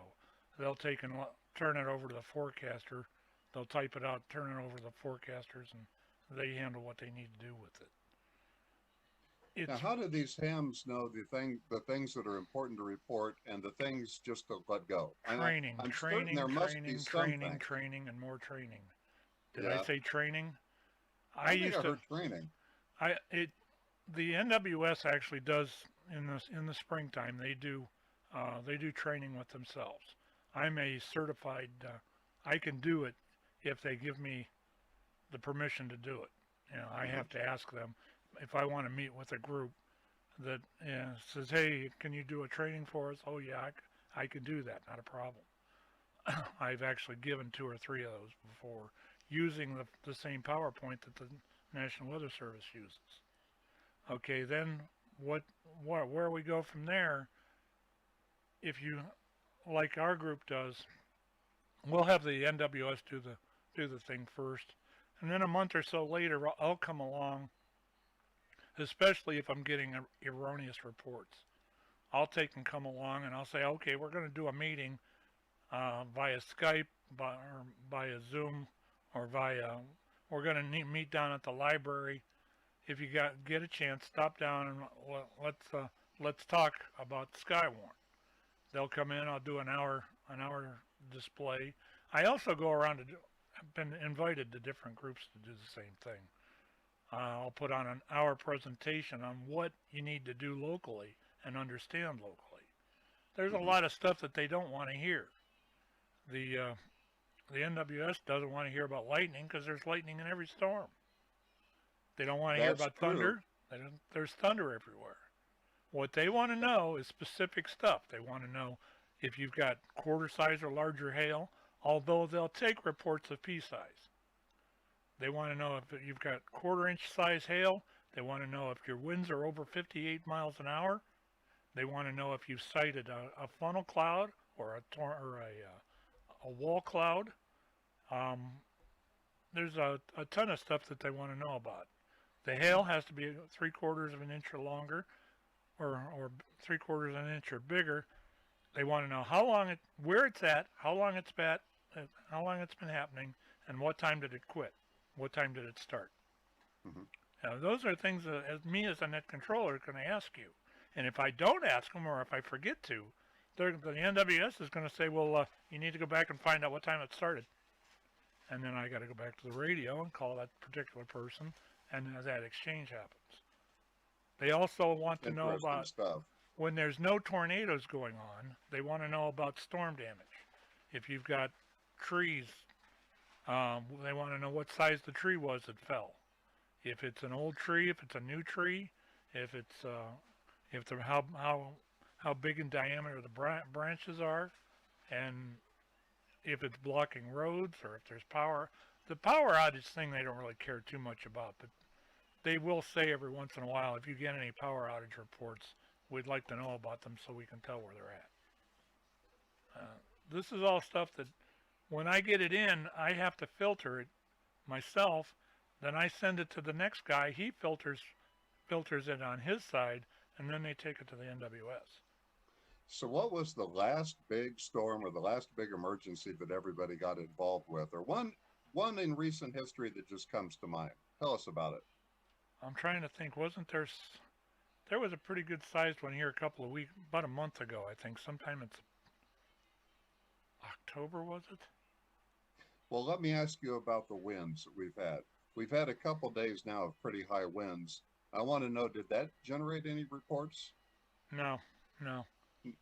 they'll take and turn it over to the forecaster. They'll type it out, turn it over to the forecasters, and they handle what they need to do with it. Now, how do these hams know the things that are important to report and the things just to let go? Training, I'm training, there must be training, and more training. Did I say training? I heard training. The NWS actually does in the springtime. They do training with themselves. I'm a certified. I can do it if they give me the permission to do it. I have to ask them if I want to meet with a group that says, "Hey, can you do a training for us?" Oh yeah, I can do that. Not a problem. I've actually given 2 or 3 of those before, using the same PowerPoint that the National Weather Service uses. Okay, then where we go from there, if you, like our group does, we'll have the NWS do the thing first, and then a month or so later I'll come along, especially if I'm getting erroneous reports. I'll take and come along and I'll say, okay, we're going to do a meeting via Skype, or via Zoom, or we're going to meet down at the library. If you get a chance, stop down and let's talk about Skywarn. They'll come in. I'll do an hour display. I also go around I've been invited to different groups to do the same thing. I'll put on an hour presentation on what you need to do locally and understand locally. There's a lot of stuff that they don't want to hear. The NWS doesn't want to hear about lightning because there's lightning in every storm. They don't want to hear about thunder. There's thunder everywhere. What they want to know is specific stuff. They want to know if you've got quarter size or larger hail, although they'll take reports of pea size. They want to know if you've got quarter-inch size hail. They want to know if your winds are over 58 miles an hour. They want to know if you've sighted a funnel cloud or a wall cloud. There's a ton of stuff that they want to know about. The hail has to be 3/4 of an inch or longer, or 3/4 of an inch or bigger. They want to know where it's at, how long it's been happening, and what time did it quit, what time did it start. Now, those are things that as a net controller is going to ask you, and if I don't ask them or if I forget to, the NWS is going to say, well, you need to go back and find out what time it started, and then I got to go back to the radio and call that particular person. And that exchange happens. They also want to know about stuff. When there's no tornadoes going on, they want to know about storm damage. If you've got trees, they want to know what size the tree was that fell. If it's an old tree, if it's a new tree, if it's how big in diameter the branches are, and if it's blocking roads or if there's power. The power outage thing they don't really care too much about, but they will say every once in a while, if you get any power outage reports, we'd like to know about them so we can tell where they're at. This is all stuff that when I get it in, I have to filter it myself. Then I send it to the next guy. He filters it on his side, and then they take it to the NWS. So what was the last big storm or the last big emergency that everybody got involved with, or one in recent history that just comes to mind? Tell us about it. I'm trying to think. Wasn't there was a pretty good sized one here about a month ago, I think. Sometime it's October, was it? Well, let me ask you about the winds that we've had. We've had a couple days now of pretty high winds. I want to know, did that generate any reports? No.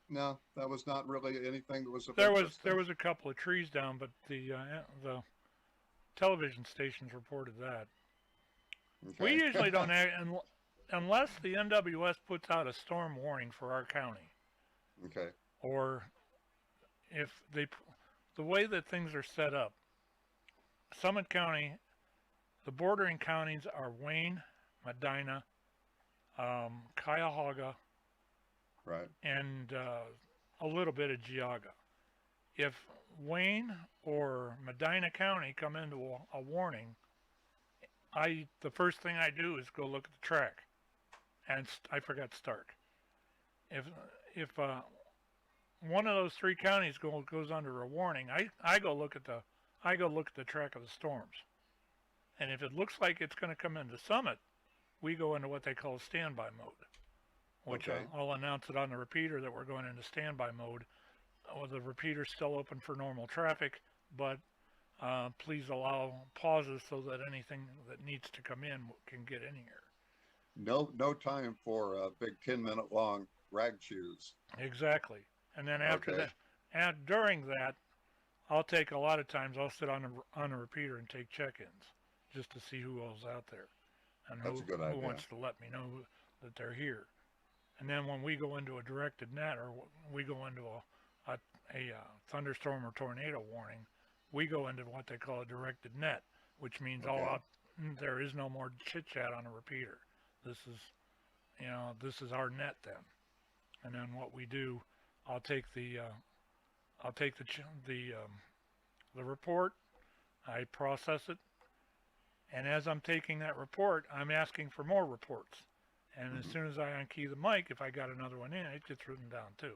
No, that was not really anything that was of There interest. was a couple of trees down, but the television stations reported that. Okay. We usually don't unless the NWS puts out a storm warning for our county. Okay. Or if the way that things are set up, Summit County, the bordering counties are Wayne, Medina, Cuyahoga, right, and a little bit of Geauga. If Wayne or Medina County come into a warning, the first thing I do is go look at the track, and I forgot Stark. If one of those three counties goes under a warning, I go look at the track of the storms, and if it looks like it's going to come into Summit, we go into what they call standby mode, which Okay. I'll announce it on the repeater that we're going into standby mode. The repeater's still open for normal traffic, but please allow pauses so that anything that needs to come in can get in here. No time for big 10-minute long rag chews. Exactly. And then after Okay. that, and during that, I'll take a lot of times I'll sit on a repeater and take check-ins just to see who else out there and That's a good who idea. wants to let me know that they're here. And then when we go into a directed net or we go into a thunderstorm or tornado warning, we go into what they call a directed net, which means there is no more chit chat on a repeater. This is our net then. And then what we do, I'll take the report, I process it, and as I'm taking that report, I'm asking for more reports. And as soon as I unkey the mic, if I got another one in, it gets written down too.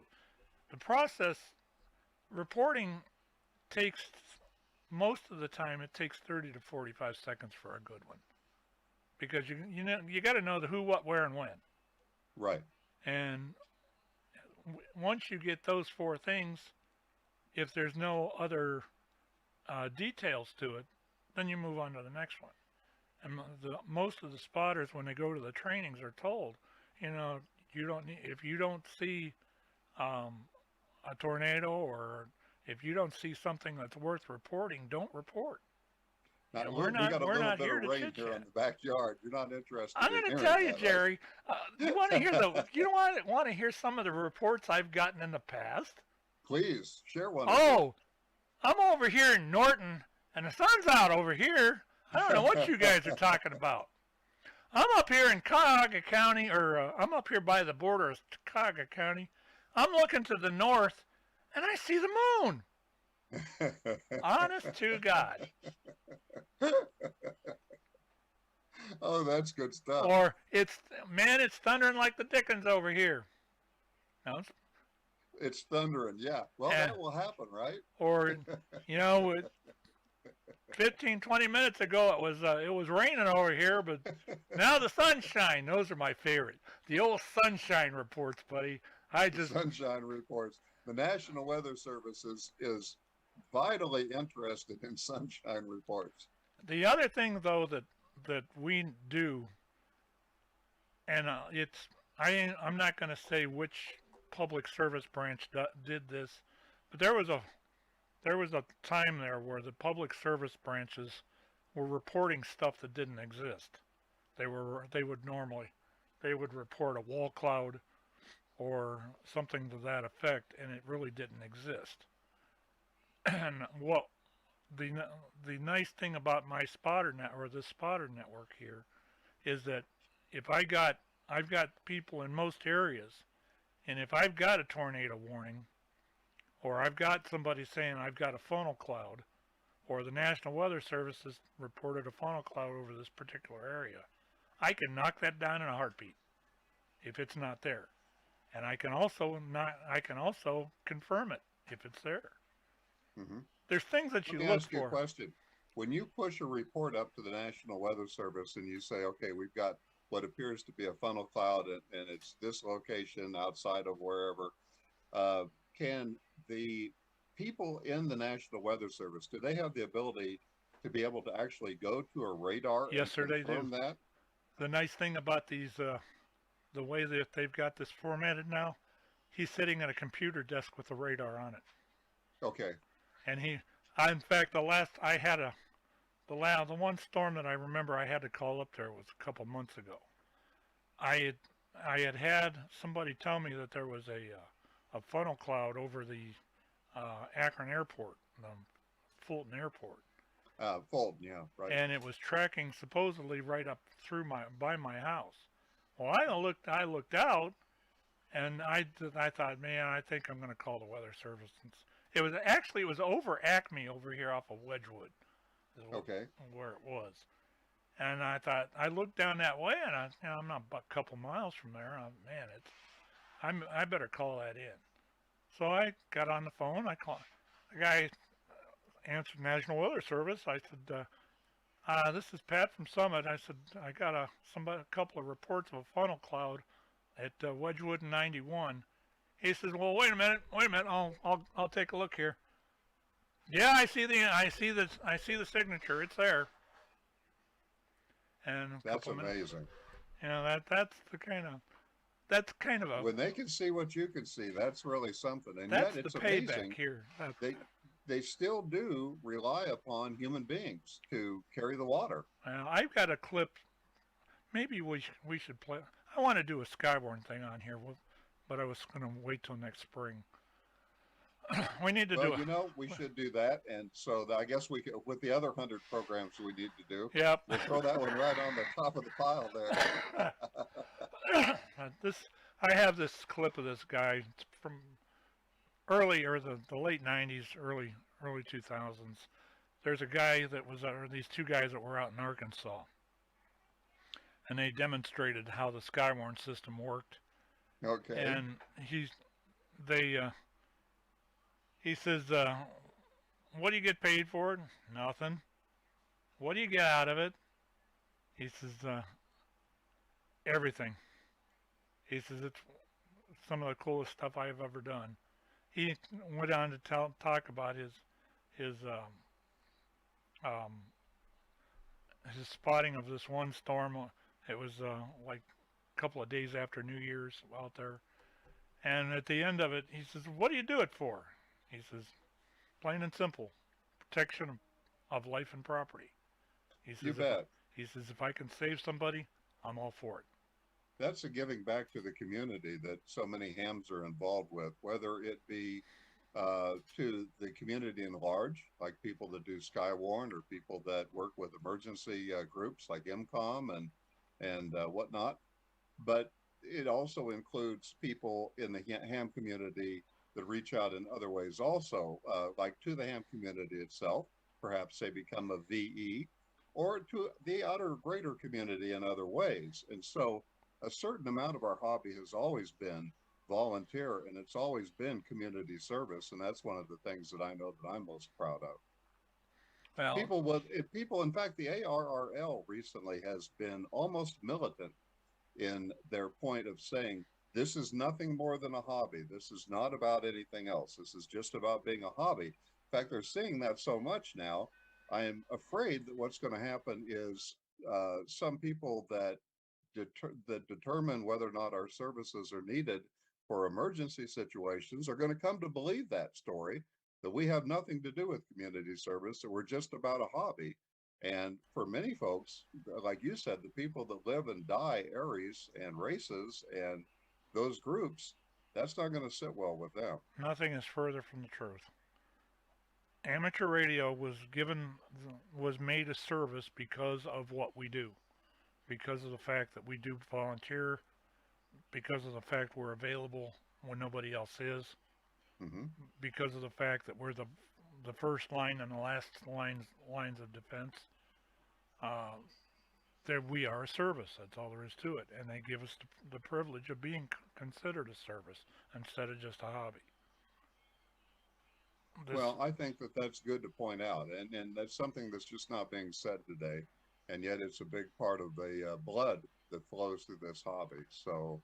The process, reporting takes, most of the time, it takes 30 to 45 seconds for a good one. Because you got to know the who, what, where, and when. Right. And once you get those four things, if there's no other details to it, then you move on to the next one. And most of the spotters, when they go to the trainings, are told, if you don't see a tornado, or if you don't see something that's worth reporting, don't report. Now, we're not here to rain chit here chat. in the backyard. You're not interested. I'm going to tell you, Jerry. You want to hear want to hear some of the reports I've gotten in the past? Please share one. Oh, I'm over here in Norton, and the sun's out over here. I don't know what you guys are talking about. I'm up here in Cuyahoga County, or I'm up here by the border of Cuyahoga County. I'm looking to the north, and I see the moon. Honest to God. Oh, that's good stuff. Or it's thundering like the dickens over here. No, it's thundering, yeah. Well, that will happen, right? Or, 15, 20 minutes ago it was raining over here, but now the sunshine. Those are my favorite. The old sunshine reports, buddy. Sunshine reports. The National Weather Service is vitally interested in sunshine reports. The other thing, though, that we do, and I'm not going to say which public service branch did this, but there was a time there where the public service branches were reporting stuff that didn't exist. They would report a wall cloud or something to that effect, and it really didn't exist. And what the nice thing about my spotter net, or this spotter network here, is that if I've got people in most areas, and if I've got a tornado warning, or I've got somebody saying I've got a funnel cloud, or the National Weather Service has reported a funnel cloud over this particular area, I can knock that down in a heartbeat if it's not there. And I can also confirm it if it's there. Mm-hmm. There's things that you Let me look ask you for. a question. When you push a report up to the National Weather Service and you say, okay, we've got what appears to be a funnel cloud and it's this location outside of wherever, can the people in the National Weather Service, do they have the ability to be able to actually go to a radar Yes, sir, and they do. confirm that? The nice thing about these, the way that they've got this formatted now, he's sitting at a computer desk with a radar on it. Okay. And in fact, the one storm that I remember I had to call up there was a couple months ago. I had somebody tell me that there was a funnel cloud over the Akron Airport, Fulton Airport. Fulton, yeah, right. And it was tracking supposedly right up through by my house. Well, I looked out, and I thought, man, I think I'm going to call the Weather Service. It was over Acme over here off of Wedgwood. Okay. Where it was. And I thought, I looked down that way, and I'm not but a couple miles from there. I better call that in. So I got on the phone. I called. The guy answered National Weather Service. I said, this is Pat from Summit. I said, I got a couple of reports of a funnel cloud at Wedgwood and 91. He says, well, wait a minute. I'll take a look here. Yeah, I see the signature. It's there. And that's amazing. That's kind of a. When they can see what you can see, that's really something. And that's yet it's the amazing. Payback here. They still do rely upon human beings to carry the water. I've got a clip. Maybe we should play. I want to do a Skyborn thing on here, but I was going to wait till next spring. We need to do it. We should do that. And so I guess we could, with the other 100 programs we need to do, yep. We'll throw that one right on the top of the pile there. I have this clip of this guy from the late 90s, early 2000s. There's a guy these two guys that were out in Arkansas, and they demonstrated how the Skywarn system worked. Okay. And he says, what do you get paid for it? Nothing. What do you get out of it? He says, everything. He says, it's some of the coolest stuff I've ever done. He went on to talk about his spotting of this one storm. It was like a couple of days after New Year's out there. And at the end of it, he says, what do you do it for? He says, plain and simple, protection of life and property. He says, you bet. He says, if I can save somebody, I'm all for it. That's a giving back to the community that so many hams are involved with, whether it be to the community in large, like people that do Skywarn or people that work with emergency groups like MCOM and whatnot. But it also includes people in the ham community that reach out in other ways also, like to the ham community itself. Perhaps they become a VE, or to the outer greater community in other ways. And so a certain amount of our hobby has always been volunteer, and it's always been community service. And that's one of the things that I know that I'm most proud of. Well, people, in fact, the ARRL recently has been almost militant in their point of saying, this is nothing more than a hobby. This is not about anything else. This is just about being a hobby. In fact, they're seeing that so much now. I am afraid that what's going to happen is some people that determine whether or not our services are needed for emergency situations are going to come to believe that story, that we have nothing to do with community service, that we're just about a hobby. And for many folks, like you said, the people that live and die Aries and races and those groups, that's not going to sit well with them. Nothing is further from the truth. Amateur radio was made a service because of what we do, because of the fact that we do volunteer, because of the fact we're available when nobody else is, because of the fact that we're the first line and the last lines of defense. That we are a service. That's all there is to it, and they give us the privilege of being considered a service instead of just a hobby. Well, I think that that's good to point out, and that's something that's just not being said today, and yet it's a big part of the blood that flows through this hobby. So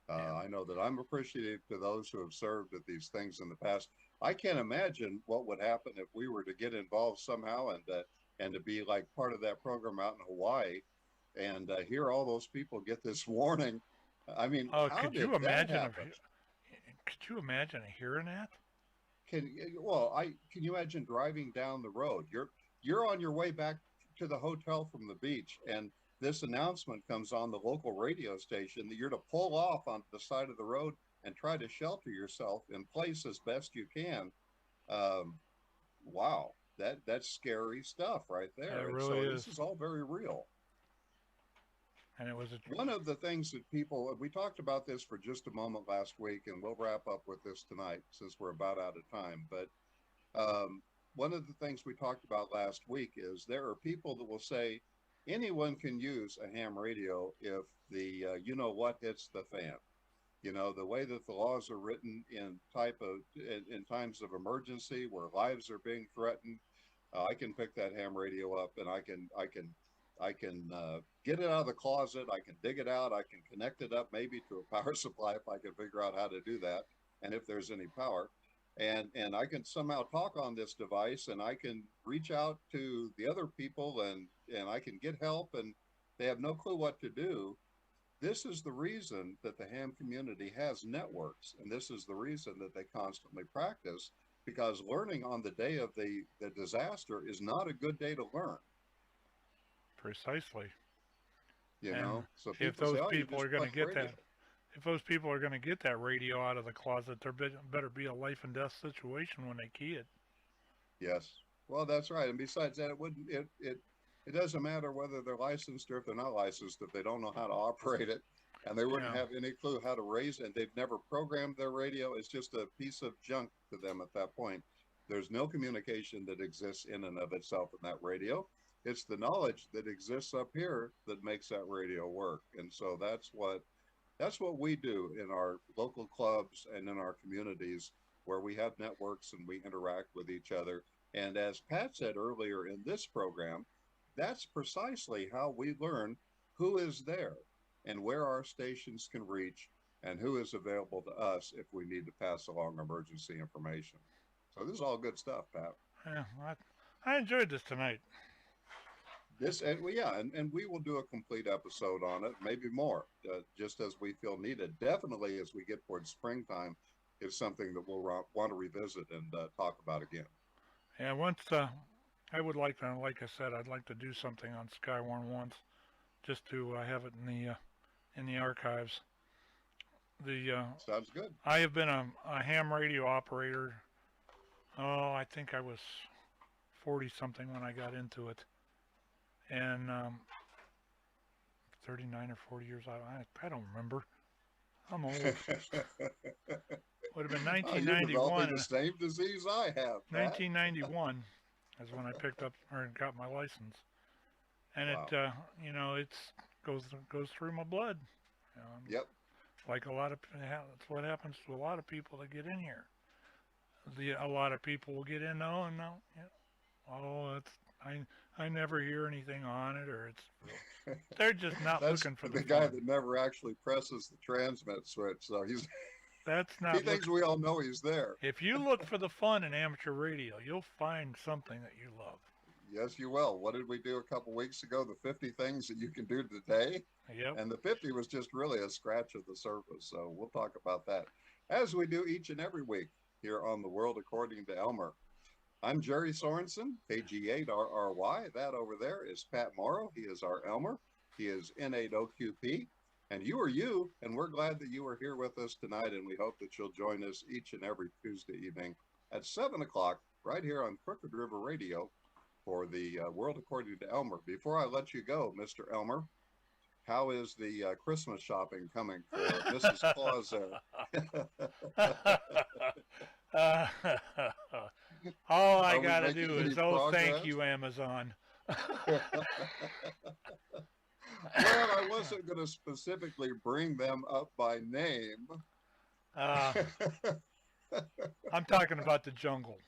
I know that I'm appreciative to those who have served at these things in the past. I can't imagine what would happen if we were to get involved somehow and to be like part of that program out in Hawaii and hear all those people get this warning. I mean, could you imagine? Could you imagine hearing that? Can you imagine driving down the road? You're on your way back to the hotel from the beach, and this announcement comes on the local radio station that you're to pull off on the side of the road and try to shelter yourself in place as best you can. Wow, that's scary stuff right there. It And really so is. this is all very real. And it was One of the things that we talked about this for just a moment last week, and we'll wrap up with this tonight since we're about out of time. But one of the things we talked about last week is there are people that will say anyone can use a ham radio if the hits the fan. The way that the laws are written in times of emergency where lives are being threatened, I can pick that ham radio up and I can get it out of the closet. I can dig it out. I can connect it up maybe to a power supply if I can figure out how to do that, and if there's any power. And I can somehow talk on this device, and I can reach out to the other people, and I can get help, and they have no clue what to do. This is the reason that the ham community has networks, and this is the reason that they constantly practice, because learning on the day of the disaster is not a good day to learn. Precisely. So if those people are going to get radio. that, if those people are going to get that radio out of the closet, there better be a life and death situation when they key it. Yes. Well, that's right. And besides that, it doesn't matter whether they're licensed or if they're not licensed if they don't know how to operate it, and they wouldn't have any clue how to raise it, and they've never programmed their radio. It's just a piece of junk to them at that point. There's no communication that exists in and of itself in that radio. It's the knowledge that exists up here that makes that radio work. And so that's what we do in our local clubs and in our communities where we have networks and we interact with each other. And as Pat said earlier in this program, that's precisely how we learn who is there and where our stations can reach and who is available to us if we need to pass along emergency information. So this is all good stuff, Pat. Yeah, I enjoyed this tonight. And we will do a complete episode on it, maybe more, just as we feel needed. Definitely, as we get towards springtime, is something that we'll want to revisit and talk about again. Yeah, once I would like to, like I said, I'd like to do something on Skywarn once, just to have it in the archives. Sounds good. I have been a ham radio operator. Oh, I think I was 40 something when I got into it. And 39 or 40 years, I don't remember. I'm old. Would have been 1991. You're the same disease I have. Pat. 1991 is when I picked up or got my license, and wow. It goes through my blood. Yep. Like that's what happens to a lot of people that get in here. A lot of people will get in. I never hear anything on it, or they're just not looking for the guy fun. that never actually presses the transmit switch. So that's not. He thinks we all know he's there. If you look for the fun in amateur radio, you'll find something that you love. Yes, you will. What did we do a couple weeks ago? The 50 things that you can do today. Yep. And the 50 was just really a scratch of the surface. So we'll talk about that as we do each and every week here on The World According to Elmer. I'm Jerry Sorensen, KG8RRY. That over there is Pat Morrow. He is our Elmer. He is N8OQP. And you are you, and we're glad that you are here with us tonight, and we hope that you'll join us each and every Tuesday evening at 7 o'clock right here on Crooked River Radio for the World According to Elmer. Before I let you go, Mr. Elmer, how is the Christmas shopping coming for Mrs. Claus there? All I got to do is, thank you, Amazon. Well, I wasn't going to specifically bring them up by name. I'm talking about the jungle.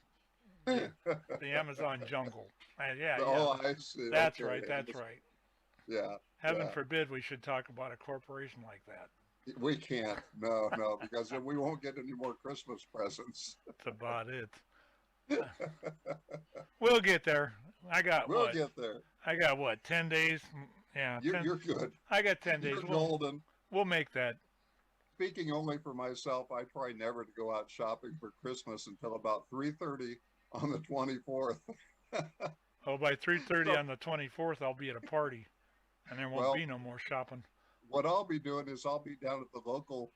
The Amazon jungle. Yeah. Oh, I see. That's okay. right. That's right. Yeah. Heaven forbid we should talk about a corporation like that. We can't. No, because then we won't get any more Christmas presents. That's about it. We'll get there. We'll get there. I got what, 10 days? Yeah. You're good. I got 10 days. You're golden. We'll make that. speaking only for myself, I try never to go out shopping for Christmas until about 3:30 on the 24th. Oh, by 3:30 on the 24th, I'll be at a party, and there won't be no more shopping. What I'll be doing is I'll be down at the local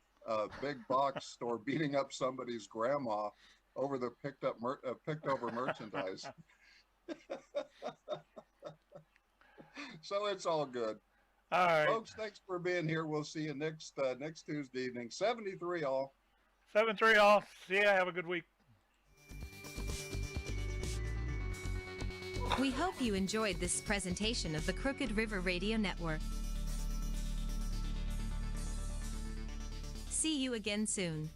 big box store beating up somebody's grandma over the picked over merchandise. So it's all good. All right, folks. Thanks for being here. We'll see you next Tuesday evening. 73 all. 7-3 all. See ya. Have a good week. We hope you enjoyed this presentation of the Crooked River Radio Network. See you again soon.